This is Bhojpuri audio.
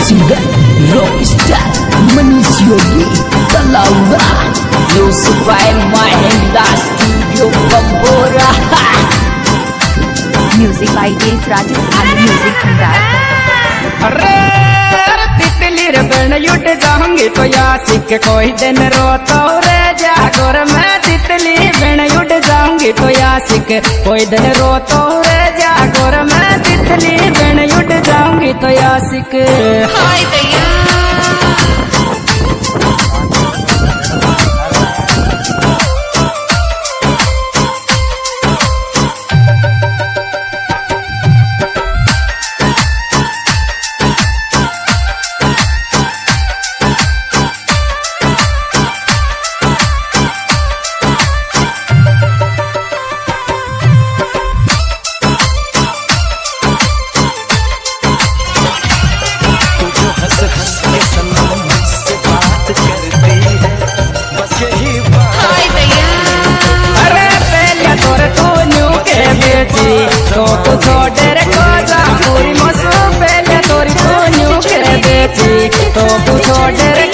Singer Rockstar Manusiogi Talaura Yusufai Mahendra Studio Bambora Music by Ace Rajesh and Music Bhandar. अरे तितली रे बन उठ जाऊंगी तो यासिक कोई दिन रोता रे जागोर मैं तितली बन उठ जाऊंगी तो यासिक कोई दिन रोता रे जागोर मैं तितली बन उठ जाऊंगी तो यासिक हाय दैया तो छोटे रे को जा पूरी मसू पहले तोरी तो न्यू के बेची तो छोटे रे